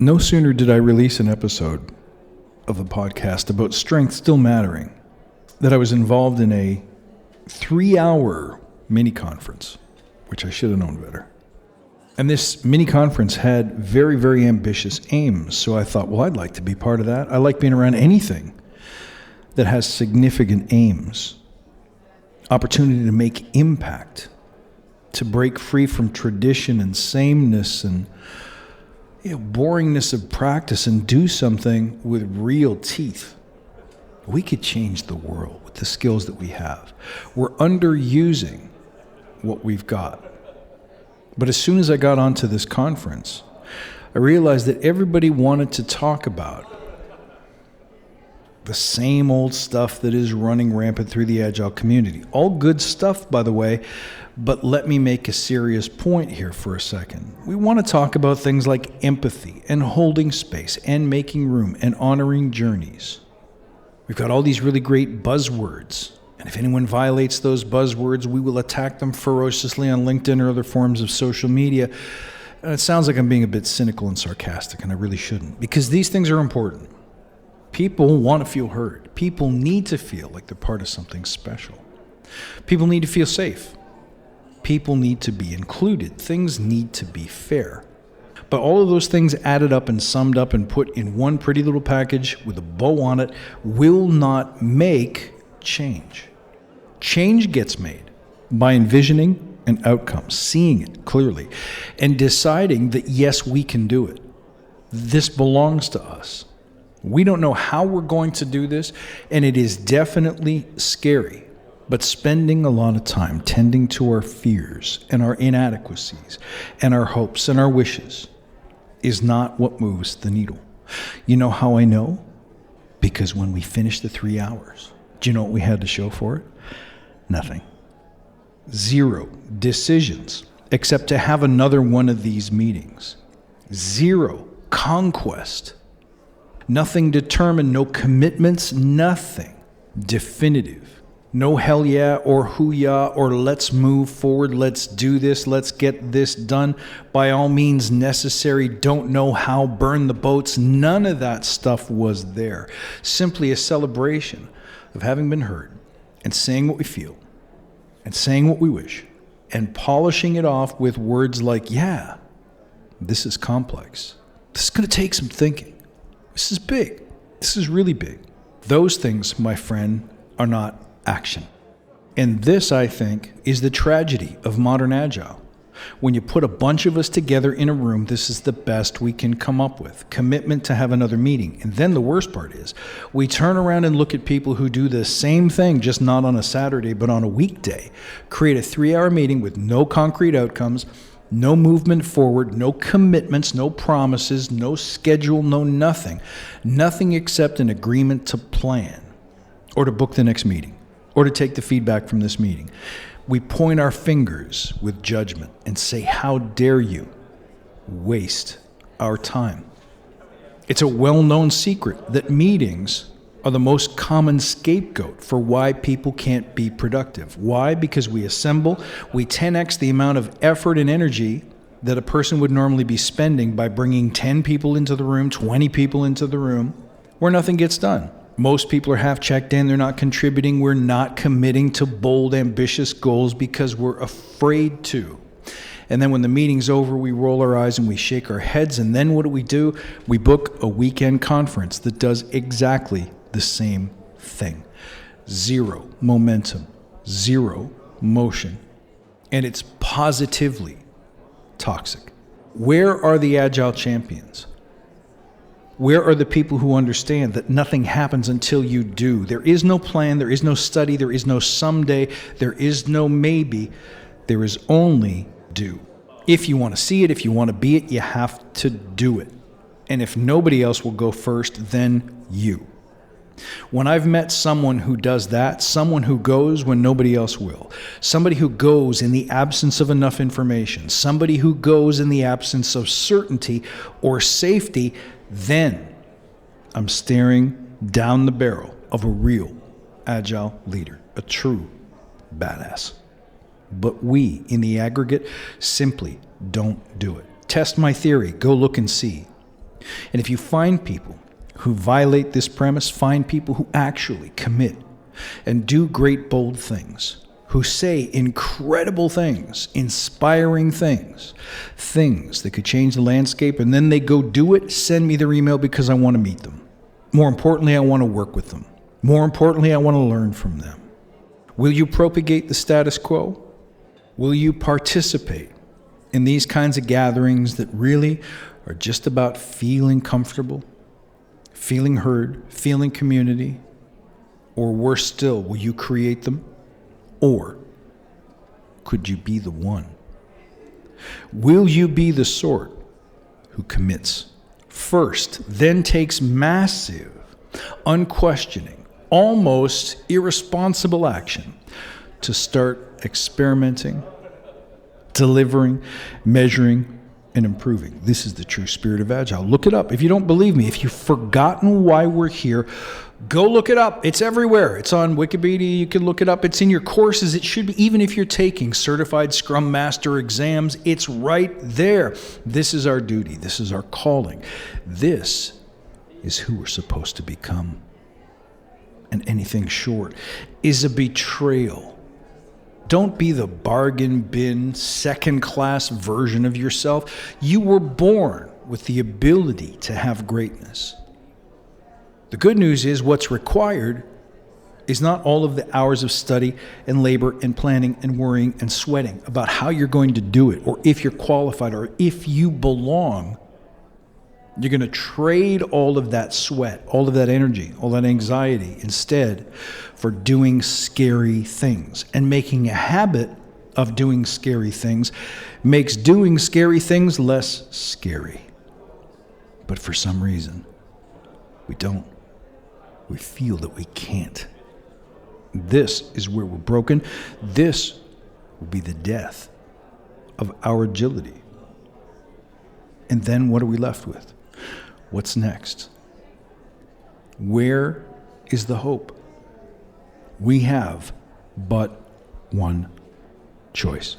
No sooner did I release an episode of the podcast about strength still mattering that I was involved in a 3-hour mini conference, which I should have known better. And this mini conference had very, very ambitious aims. So I thought, well, I'd like to be part of that. I like being around anything that has significant aims, opportunity to make impact, to break free from tradition and sameness and boringness of practice and do something with real teeth. We could change the world with the skills that we have. We're underusing what we've got. But as soon as I got onto this conference, I realized that everybody wanted to talk about the same old stuff that is running rampant through the Agile community. All good stuff, by the way, but let me make a serious point here for a second. We want to talk about things like empathy and holding space and making room and honoring journeys. We've got all these really great buzzwords, and if anyone violates those buzzwords, we will attack them ferociously on LinkedIn or other forms of social media. And it sounds like I'm being a bit cynical and sarcastic, and I really shouldn't, because these things are important. People want to feel heard. People need to feel like they're part of something special. People need to feel safe. People need to be included. Things need to be fair. But all of those things added up and summed up and put in one pretty little package with a bow on it will not make change. Change gets made by envisioning an outcome, seeing it clearly, and deciding that, yes, we can do it. This belongs to us. We don't know how we're going to do this, and it is definitely scary. But spending a lot of time tending to our fears and our inadequacies and our hopes and our wishes is not what moves the needle. You know how I know? Because when we finished the 3 hours, do you know what we had to show for it? Nothing. 0 decisions, except to have another one of these meetings. 0 conquest. Nothing determined, no commitments, nothing definitive. No hell yeah or hoo-yah or let's move forward, let's do this, let's get this done. By all means necessary, don't know how, burn the boats. None of that stuff was there. Simply a celebration of having been heard and saying what we feel and saying what we wish and polishing it off with words like, yeah, this is complex. This is going to take some thinking. This is big. This is really big. Those things, my friend, are not action. And this, I think, is the tragedy of modern Agile. When you put a bunch of us together in a room, this is the best we can come up with. Commitment to have another meeting. And then the worst part is, we turn around and look at people who do the same thing, just not on a Saturday, but on a weekday. Create a 3-hour meeting with no concrete outcomes, no movement forward, no commitments, no promises, no schedule, no nothing. Nothing except an agreement to plan or to book the next meeting, or to take the feedback from this meeting. We point our fingers with judgment and say, how dare you waste our time? It's a well-known secret that meetings are the most common scapegoat for why people can't be productive. Why? Because we assemble, we 10x the amount of effort and energy that a person would normally be spending by bringing 10 people into the room, 20 people into the room, where nothing gets done. Most people are half checked in, they're not contributing, we're not committing to bold, ambitious goals because we're afraid to. And then when the meeting's over, we roll our eyes and we shake our heads, and then what do? We book a weekend conference that does exactly the same thing. 0 momentum, 0 motion, and it's positively toxic. Where are the Agile champions? Where are the people who understand that nothing happens until you do? There is no plan, there is no study, there is no someday, there is no maybe, there is only do. If you want to see it, if you want to be it, you have to do it. And if nobody else will go first, then you. When I've met someone who does that, someone who goes when nobody else will, somebody who goes in the absence of enough information, somebody who goes in the absence of certainty or safety, then I'm staring down the barrel of a real Agile leader, a true badass. But we, in the aggregate, simply don't do it. Test my theory. Go look and see. And if you find people who violate this premise, find people who actually commit and do great, bold things, who say incredible things, inspiring things, things that could change the landscape, and then they go do it, send me their email because I want to meet them. More importantly, I want to work with them. More importantly, I want to learn from them. Will you propagate the status quo? Will you participate in these kinds of gatherings that really are just about feeling comfortable, feeling heard, feeling community? Or worse still, will you create them? Or could you be the one? Will you be the sort who commits first, then takes massive, unquestioning, almost irresponsible action to start experimenting, delivering, measuring, and improving? This is the true spirit of Agile. Look it up. If you don't believe me, if you've forgotten why we're here, go look it up. It's everywhere. It's on Wikipedia. You can look it up. It's in your courses. It should be, even if you're taking certified Scrum Master exams, it's right there. This is our duty. This is our calling. This is who we're supposed to become. And anything short is a betrayal. Don't be the bargain bin, second-class version of yourself. You were born with the ability to have greatness. The good news is what's required is not all of the hours of study and labor and planning and worrying and sweating about how you're going to do it, or if you're qualified, or if you belong. You're going to trade all of that sweat, all of that energy, all that anxiety instead for doing scary things. And making a habit of doing scary things makes doing scary things less scary. But for some reason, we don't. We feel that we can't. This is where we're broken. This will be the death of our agility. And then what are we left with? What's next? Where is the hope? We have but one choice.